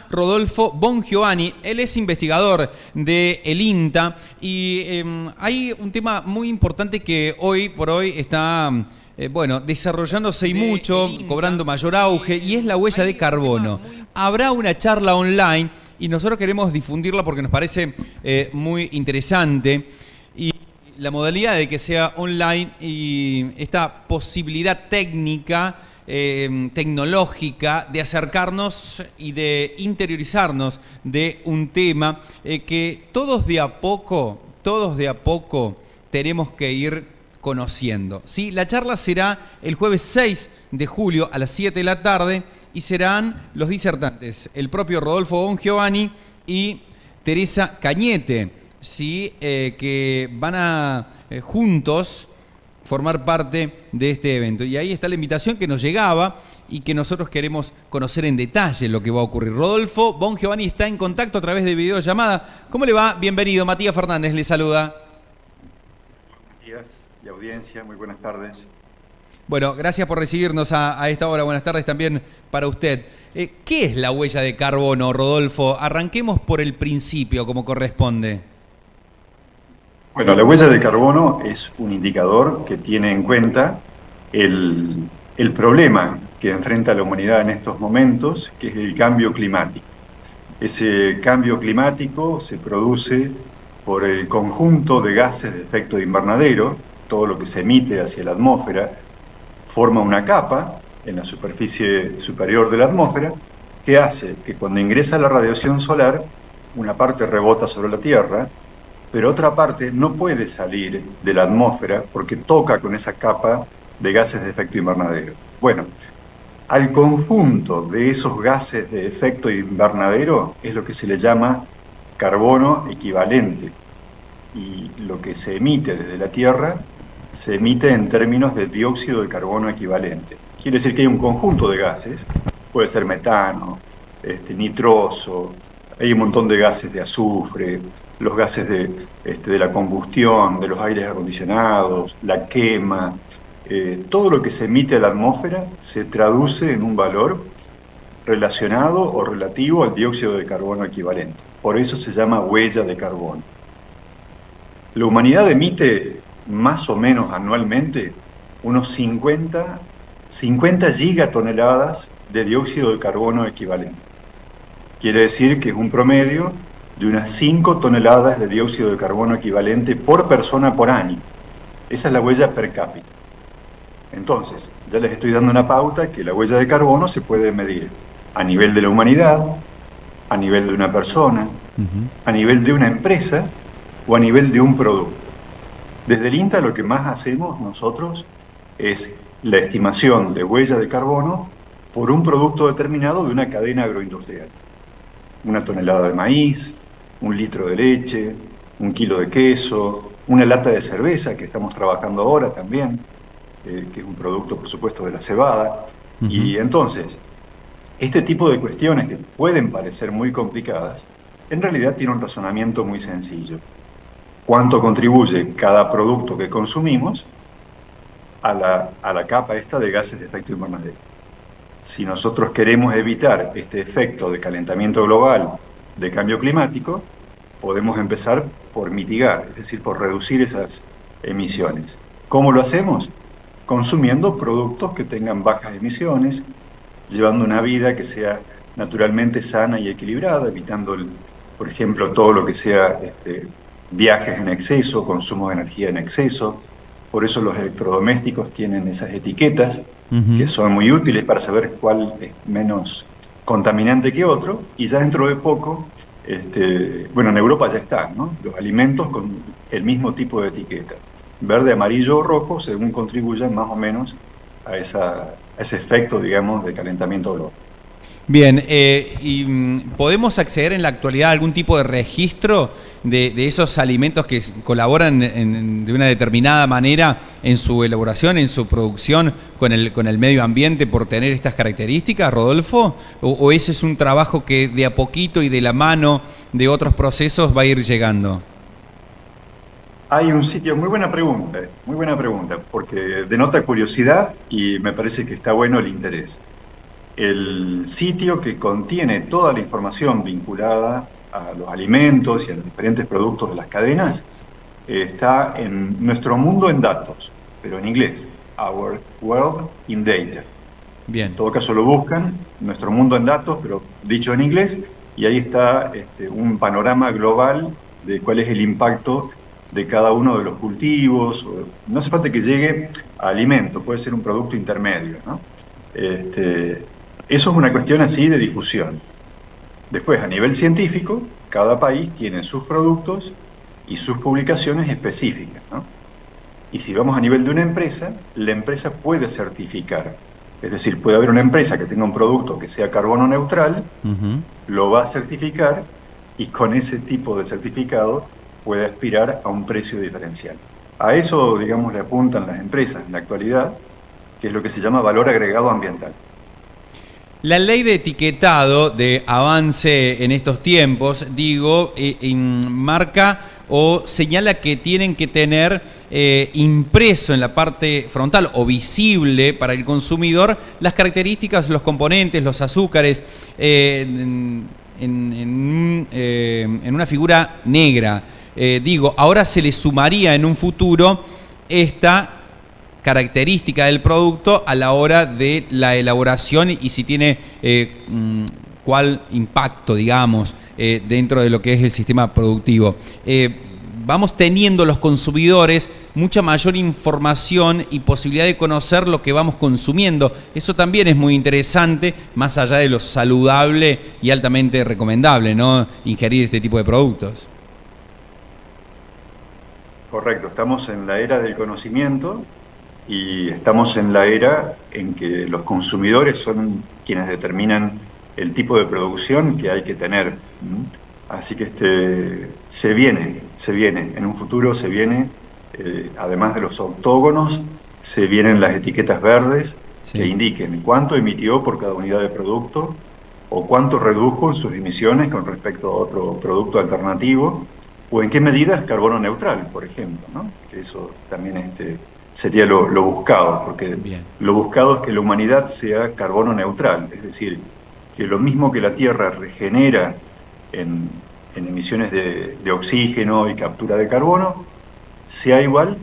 Rodolfo Bongiovanni. Él es investigador del INTA y hay un tema muy importante que hoy por hoy está desarrollándose y mucho, cobrando mayor auge, y es la huella de carbono. Habrá una charla online y nosotros queremos difundirla porque nos parece muy interesante. Y la modalidad de que sea online y esta posibilidad técnica, tecnológica, de acercarnos y de interiorizarnos de un tema que todos de a poco tenemos que ir conociendo, ¿sí? La charla será el jueves 6 de julio a las 7 de la tarde y serán los disertantes, el propio Rodolfo Bongiovanni y Teresa Cañete, ¿sí? Que van a juntos formar parte de este evento. Y ahí está la invitación que nos llegaba y que nosotros queremos conocer en detalle lo que va a ocurrir. Rodolfo Bongiovanni está en contacto a través de videollamada. ¿Cómo le va? Bienvenido. Matías Fernández le saluda. Buenos días y audiencia, muy buenas tardes. Bueno, gracias por recibirnos a esta hora. Buenas tardes también para usted. ¿Qué es la huella de carbono, Rodolfo? Arranquemos por el principio, como corresponde. Bueno, la huella de carbono es un indicador que tiene en cuenta el problema que enfrenta la humanidad en estos momentos, que es el cambio climático. Ese cambio climático se produce por el conjunto de gases de efecto invernadero, todo lo que se emite hacia la atmósfera, forma una capa en la superficie superior de la atmósfera que hace que cuando ingresa la radiación solar, una parte rebota sobre la Tierra, pero otra parte no puede salir de la atmósfera porque toca con esa capa de gases de efecto invernadero. Bueno, al conjunto de esos gases de efecto invernadero es lo que se le llama carbono equivalente. Y lo que se emite desde la Tierra se emite en términos de dióxido de carbono equivalente. Quiere decir que hay un conjunto de gases, puede ser metano, nitroso, hay un montón de gases de azufre, los gases de la combustión, de los aires acondicionados, la quema, todo lo que se emite a la atmósfera se traduce en un valor relacionado o relativo al dióxido de carbono equivalente. Por eso se llama huella de carbono. La humanidad emite más o menos anualmente unos 50 gigatoneladas de dióxido de carbono equivalente. Quiere decir que es un promedio de unas 5 toneladas de dióxido de carbono equivalente por persona por año. Esa es la huella per cápita. Entonces, ya les estoy dando una pauta que la huella de carbono se puede medir a nivel de la humanidad, a nivel de una persona, a nivel de una empresa o a nivel de un producto. Desde el INTA lo que más hacemos nosotros es la estimación de huella de carbono por un producto determinado de una cadena agroindustrial. Una tonelada de maíz, un litro de leche, un kilo de queso, una lata de cerveza que estamos trabajando ahora también, que es un producto, por supuesto, de la cebada. Y entonces, este tipo de cuestiones que pueden parecer muy complicadas, en realidad tiene un razonamiento muy sencillo. ¿Cuánto contribuye cada producto que consumimos a la capa esta de gases de efecto invernadero? Si nosotros queremos evitar este efecto de calentamiento global, de cambio climático, podemos empezar por mitigar, es decir, por reducir esas emisiones. ¿Cómo lo hacemos? Consumiendo productos que tengan bajas emisiones, llevando una vida que sea naturalmente sana y equilibrada, evitando, por ejemplo, todo lo que sea viajes en exceso, consumo de energía en exceso. Por eso los electrodomésticos tienen esas etiquetas que son muy útiles para saber cuál es menos contaminante que otro, y ya dentro de poco, en Europa ya están, ¿no?, los alimentos con el mismo tipo de etiqueta, verde, amarillo o rojo, según contribuyan más o menos a ese efecto, digamos, de calentamiento global. Bien, ¿podemos acceder en la actualidad a algún tipo de registro de esos alimentos que colaboran de una determinada manera en su elaboración, en su producción con el medio ambiente por tener estas características, Rodolfo? ¿O ese es un trabajo que de a poquito y de la mano de otros procesos va a ir llegando? Hay un sitio, muy buena pregunta, porque denota curiosidad y me parece que está bueno el interés. el sitio que contiene toda la información vinculada a los alimentos y a los diferentes productos de las cadenas está en Nuestro Mundo en Datos, pero en inglés, Our World in Data. Bien. En todo caso lo buscan, Nuestro Mundo en Datos, pero dicho en inglés, y ahí está un panorama global de cuál es el impacto de cada uno de los cultivos. No hace falta que llegue a alimento, puede ser un producto intermedio, ¿no? Eso es una cuestión así de difusión. Después, a nivel científico, cada país tiene sus productos y sus publicaciones específicas, ¿no? Y si vamos a nivel de una empresa, la empresa puede certificar. Es decir, puede haber una empresa que tenga un producto que sea carbono neutral, lo va a certificar y con ese tipo de certificado puede aspirar a un precio diferencial. A eso, digamos, le apuntan las empresas en la actualidad, que es lo que se llama valor agregado ambiental. La ley de etiquetado de avance en estos tiempos, digo, marca o señala que tienen que tener impreso en la parte frontal o visible para el consumidor las características, los componentes, los azúcares, en una figura negra. Digo, ahora se le sumaría en un futuro esta característica del producto a la hora de la elaboración y si tiene cuál impacto, digamos, dentro de lo que es el sistema productivo. Vamos teniendo los consumidores mucha mayor información y posibilidad de conocer lo que vamos consumiendo. Eso también es muy interesante, más allá de lo saludable y altamente recomendable, ¿no? Ingerir este tipo de productos. Correcto, estamos en la era del conocimiento y estamos en la era en que los consumidores son quienes determinan el tipo de producción que hay que tener. Así que se viene, en un futuro se viene, además de los octógonos, se vienen las etiquetas verdes que indiquen cuánto emitió por cada unidad de producto o cuánto redujo en sus emisiones con respecto a otro producto alternativo, o en qué medida es carbono neutral, por ejemplo, ¿no? Que eso también sería lo buscado, porque lo buscado es que la humanidad sea carbono neutral, es decir, que lo mismo que la Tierra regenera en emisiones de oxígeno y captura de carbono, sea igual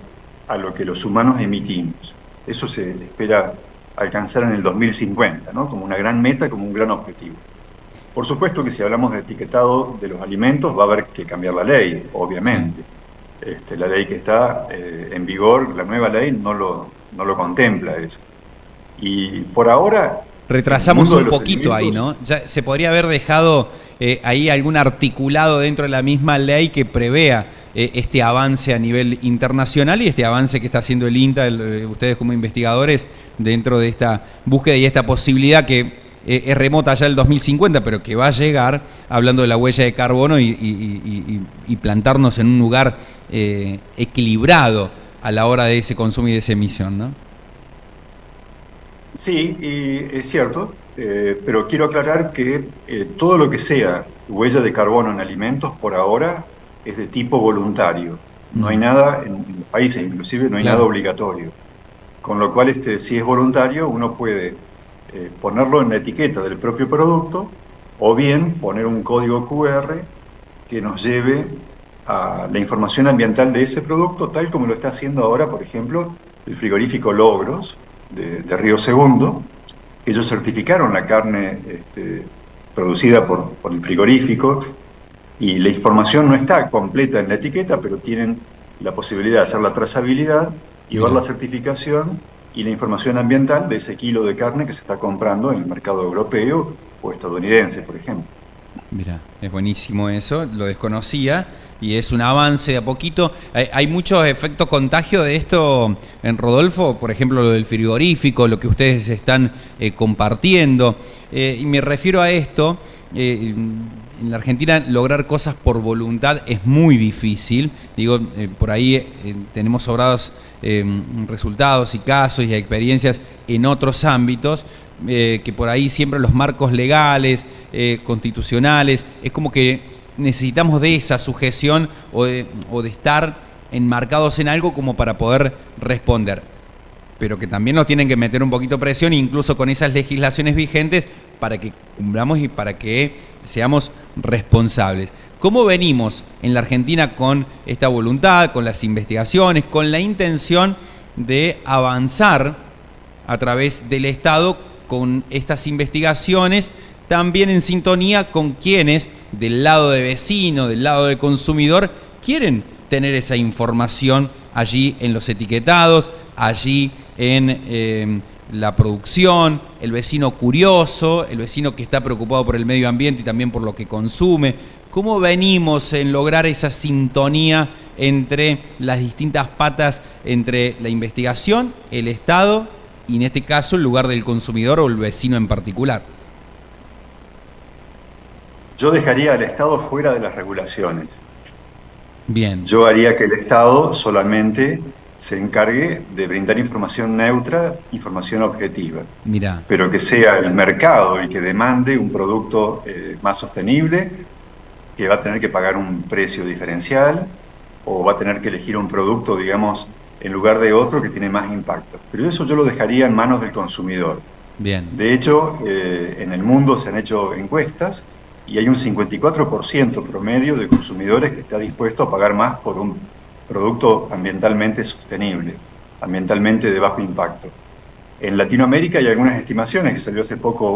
a lo que los humanos emitimos. Eso se espera alcanzar en el 2050, ¿no? Como una gran meta, como un gran objetivo. Por supuesto que si hablamos de etiquetado de los alimentos va a haber que cambiar la ley, obviamente. La ley que está en vigor, la nueva ley, no lo contempla eso. Y por ahora... Retrasamos un poquito ahí, ¿no? Ya se podría haber dejado ahí algún articulado dentro de la misma ley que prevea este avance a nivel internacional y este avance que está haciendo el INTA, ustedes como investigadores, dentro de esta búsqueda y esta posibilidad que es remota ya el 2050, pero que va a llegar, hablando de la huella de carbono y plantarnos en un lugar equilibrado a la hora de ese consumo y de esa emisión, ¿no? Sí, y es cierto, pero quiero aclarar que todo lo que sea huella de carbono en alimentos por ahora es de tipo voluntario. No hay nada, en los países inclusive, no hay nada obligatorio. Con lo cual, si es voluntario, uno puede ponerlo en la etiqueta del propio producto o bien poner un código QR que nos lleve a la información ambiental de ese producto, tal como lo está haciendo ahora, por ejemplo, el frigorífico Logros de Río Segundo. Ellos certificaron la carne producida por el frigorífico y la información no está completa en la etiqueta, pero tienen la posibilidad de hacer la trazabilidad y ver la certificación y la información ambiental de ese kilo de carne que se está comprando en el mercado europeo o estadounidense, por ejemplo. Mira, es buenísimo eso, lo desconocía y es un avance de a poquito. Hay muchos efectos contagio de esto en Rodolfo, por ejemplo lo del frigorífico, lo que ustedes están compartiendo. Y me refiero a esto, en la Argentina lograr cosas por voluntad es muy difícil. Digo, por ahí tenemos sobrados resultados y casos y experiencias en otros ámbitos, que por ahí siempre los marcos legales, constitucionales, es como que necesitamos de esa sujeción o de estar enmarcados en algo como para poder responder. pero que también nos tienen que meter un poquito presión, incluso con esas legislaciones vigentes, para que cumplamos y para que seamos responsables. ¿Cómo venimos en la Argentina con esta voluntad, con las investigaciones, con la intención de avanzar a través del Estado con estas investigaciones, también en sintonía con quienes del lado de vecino, del lado del consumidor, quieren tener esa información allí en los etiquetados, allí en la producción, el vecino curioso, el vecino que está preocupado por el medio ambiente y también por lo que consume? ¿Cómo venimos en lograr esa sintonía entre las distintas patas, entre la investigación, el Estado y en este caso el lugar del consumidor o el vecino en particular? Yo dejaría al Estado fuera de las regulaciones. Bien. Yo haría que el Estado solamente se encargue de brindar información neutra, información objetiva. Mirá. Pero que sea el mercado el que demande un producto más sostenible, que va a tener que pagar un precio diferencial o va a tener que elegir un producto, digamos, en lugar de otro que tiene más impacto. Pero eso yo lo dejaría en manos del consumidor. Bien. De hecho, en el mundo se han hecho encuestas y hay un 54% promedio de consumidores que está dispuesto a pagar más por un producto ambientalmente sostenible, ambientalmente de bajo impacto. En Latinoamérica hay algunas estimaciones, que salió hace poco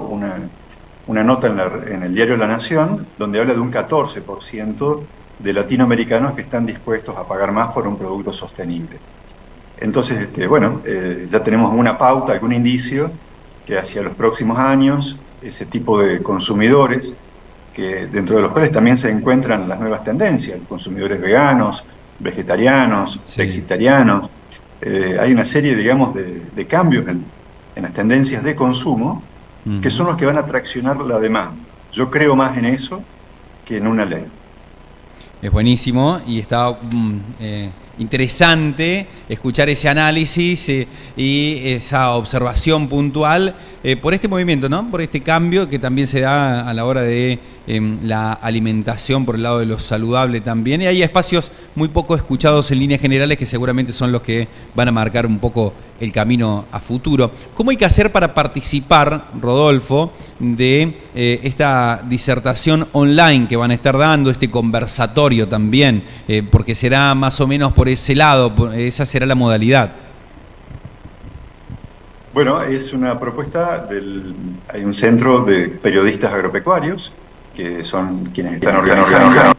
una nota en el diario La Nación, donde habla de un 14% de latinoamericanos que están dispuestos a pagar más por un producto sostenible. Entonces, ya tenemos una pauta, algún indicio, que hacia los próximos años, ese tipo de consumidores, que dentro de los cuales también se encuentran las nuevas tendencias, consumidores veganos, vegetarianos, flexitarianos, hay una serie, digamos, de cambios en las tendencias de consumo, que son los que van a traccionar la demanda. Yo creo más en eso que en una ley. Es buenísimo y está interesante escuchar ese análisis y esa observación puntual por este movimiento, ¿no? Por este cambio que también se da a la hora de la alimentación por el lado de lo saludable también. Y hay espacios muy poco escuchados en líneas generales que seguramente son los que van a marcar un poco el camino a futuro. ¿Cómo hay que hacer para participar, Rodolfo, de esta disertación online que van a estar dando, este conversatorio también? Porque será más o menos por ese lado, esa será la modalidad. Bueno, es una propuesta hay un centro de periodistas agropecuarios, que son quienes están organizando.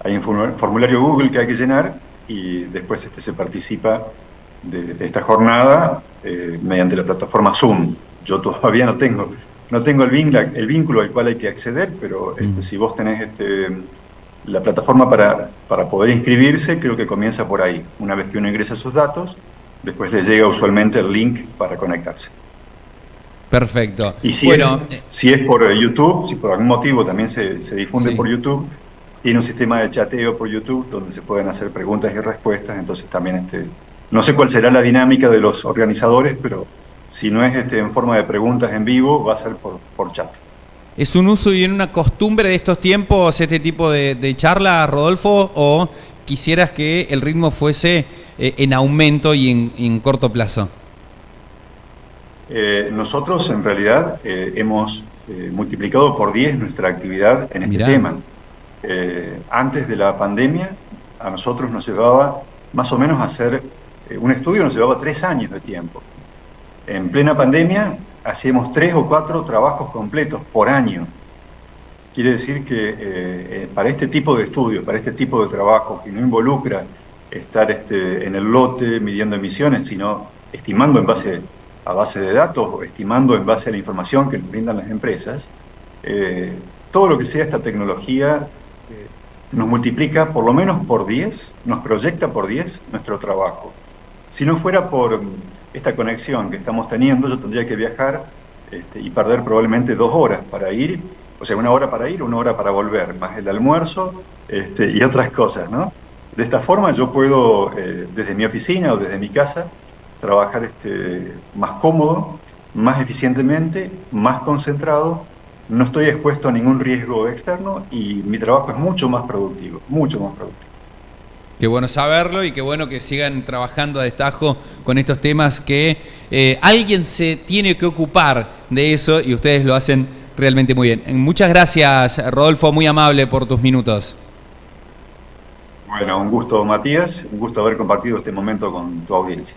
Hay un formulario Google que hay que llenar y después se participa de esta jornada mediante la plataforma Zoom. Yo todavía no tengo el vínculo al cual hay que acceder, pero si vos tenés la plataforma para poder inscribirse, creo que comienza por ahí. Una vez que uno ingresa sus datos, después les llega usualmente el link para conectarse. Perfecto. Y si es por YouTube, si por algún motivo también se difunde por YouTube, tiene un sistema de chateo por YouTube donde se pueden hacer preguntas y respuestas, entonces también no sé cuál será la dinámica de los organizadores, pero si no es en forma de preguntas en vivo, va a ser por chat. ¿Es un uso y una costumbre de estos tiempos este tipo de charla, Rodolfo, o quisieras que el ritmo fuese en aumento y en corto plazo? Nosotros en realidad hemos multiplicado por 10 nuestra actividad en este tema. Antes de la pandemia, a nosotros nos llevaba más o menos a hacer un estudio, nos llevaba 3 años de tiempo. En plena pandemia hacíamos 3 o 4 trabajos completos por año. Quiere decir que para este tipo de estudios, para este tipo de trabajo que no involucra estar en el lote midiendo emisiones, sino estimando a base de datos o estimando en base a la información que nos brindan las empresas, todo lo que sea esta tecnología nos multiplica por lo menos por 10, nos proyecta por 10 nuestro trabajo. Si no fuera por esta conexión que estamos teniendo, yo tendría que viajar y perder probablemente 2 horas para ir, o sea, 1 hora para ir, 1 hora para volver, más el almuerzo y otras cosas, ¿no? De esta forma yo puedo, desde mi oficina o desde mi casa, trabajar más cómodo, más eficientemente, más concentrado, no estoy expuesto a ningún riesgo externo y mi trabajo es mucho más productivo, mucho más productivo. Qué bueno saberlo y qué bueno que sigan trabajando a destajo con estos temas que alguien se tiene que ocupar de eso y ustedes lo hacen realmente muy bien. Muchas gracias, Rodolfo, muy amable por tus minutos. Bueno, un gusto, Matías, un gusto haber compartido este momento con tu audiencia.